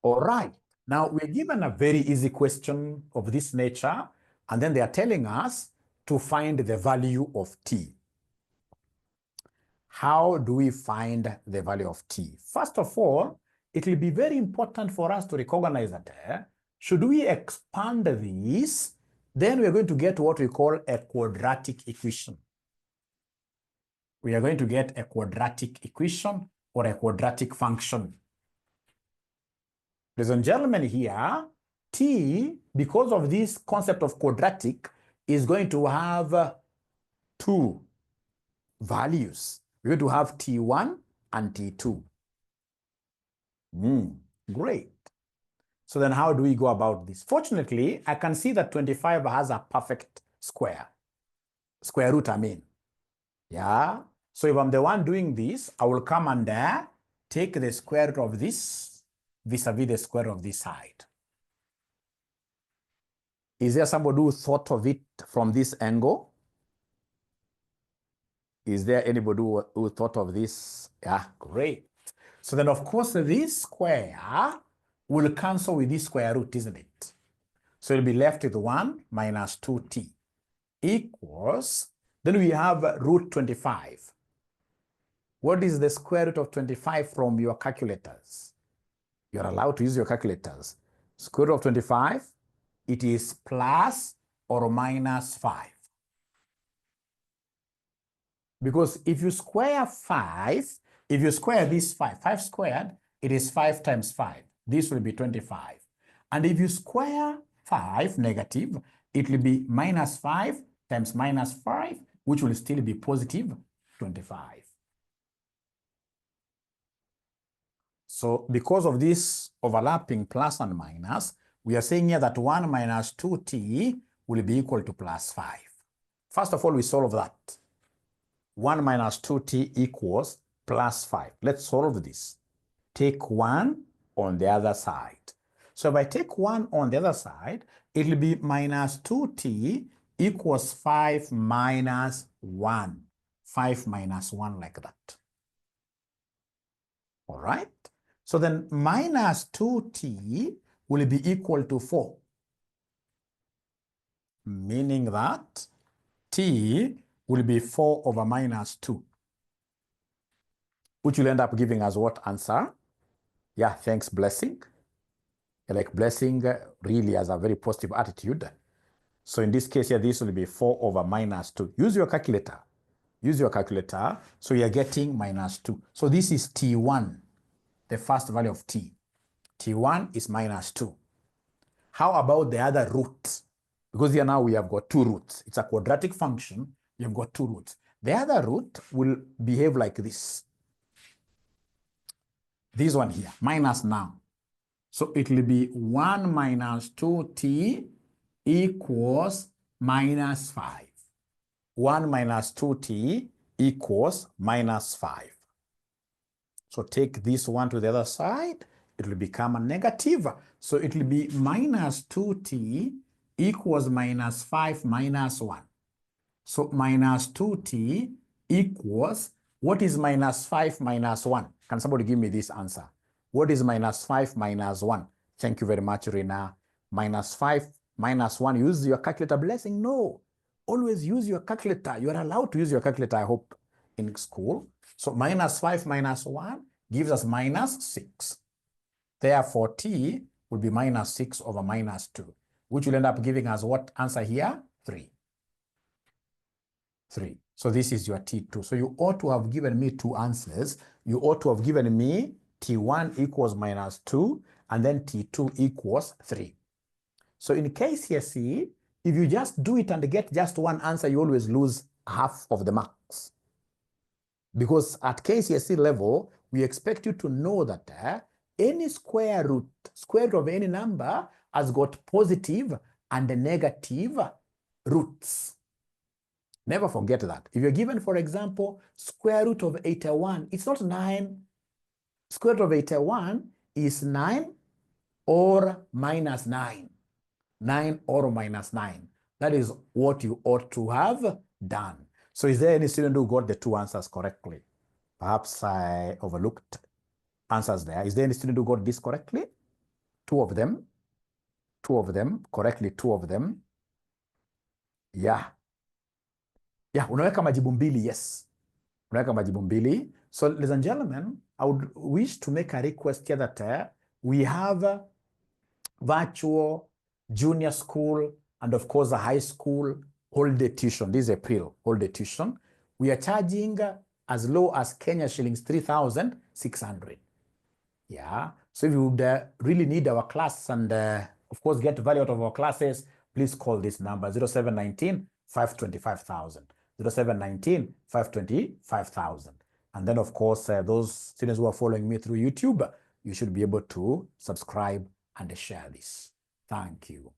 All right. Now, we're given a very easy question of this nature, and then they are telling us to find the value of t. How do we find the value of t? First of all, it will be very important for us to recognize that should we expand this, then we are going to get what we call a quadratic equation. We are going to get a quadratic equation or a quadratic function. Ladies and gentlemen, here, t, because of this concept of quadratic, is going to have two values. We're going to have t1 and t2. Great. So then how do we go about this? Fortunately, I can see that 25 has a perfect square root, I mean. Yeah. So if I'm the one doing this, I will come and take the square root of this vis-a-vis the square of this side. Is there somebody who thought of it from this angle? Is there anybody who thought of this? Yeah, great. So then, of course, this square will cancel with this square root, isn't it? So it'll be left with 1 minus 2t equals, then we have root 25. What is the square root of 25 from your calculators? You're allowed to use your calculators. Square root of 25, it is plus or minus 5. Because if you square 5, if you square this 5 squared, it is 5 times 5. This will be 25. And if you square 5 negative, it will be minus 5 times minus 5, which will still be positive 25. So because of this overlapping plus and minus, we are saying here that 1 minus 2t will be equal to plus 5. First of all, we solve that. 1 minus 2t equals plus 5. Let's solve this. Take 1 on the other side. So if I take 1 on the other side, it will be minus 2t equals 5 minus 1. 5 minus 1 like that. All right? So then minus 2t will be equal to 4. Meaning that t will be 4 over minus 2. Which will end up giving us what answer? Yeah, thanks, Blessing. Like Blessing really has a very positive attitude. So in this case here, this will be 4 over minus 2. Use your calculator. Use your calculator. So you're getting minus 2. So this is t1, the first value of t. t1 is minus 2. How about the other root? Because here now we have got two roots. It's a quadratic function. You've got two roots. The other root will behave like this. This one here, minus now. So it will be 1 minus 2t equals minus 5. 1 minus 2t equals minus 5. So take this one to the other side. It will become a negative. So it will be minus 2t equals minus 5 minus 1. So minus 2t equals, what is minus 5 minus 1? Can somebody give me this answer? What is minus 5 minus 1? Thank you very much, Rina. Minus 5 minus 1, use your calculator. Blessing, no. Always use your calculator. You are allowed to use your calculator, I hope, in school. So minus 5 minus 1 gives us minus 6. Therefore, t will be minus 6 over minus 2, which will end up giving us what answer here? 3. 3. So this is your t2. So you ought to have given me two answers. You ought to have given me t1 equals minus 2, and then t2 equals 3. So in KCSE, if you just do it and get just one answer, you always lose half of the marks. Because at KCSE level, we expect you to know that any square root of any number has got positive and negative roots. Never forget that. If you're given, for example, square root of 81, it's not 9. Square root of 81 is 9 or minus 9. 9 or minus 9. That is what you ought to have done. So is there any student who got the two answers correctly? Perhaps I overlooked answers there. Is there any student who got this correctly? two of them, correctly, two of them. Yeah, unaweka majibu mbili, yes. Unaweka majibu mbili. So, ladies and gentlemen, I would wish to make a request here that we have virtual junior school and of course a high school holiday tuition. This is April holiday tuition. We are charging as low as Kenya shillings 3,600. Yeah. So if you would really need our class and of course get value out of our classes, please call this number 0719 525,000. 0719 525,000. And then of course those students who are following me through YouTube, you should be able to subscribe and share this. Thank you.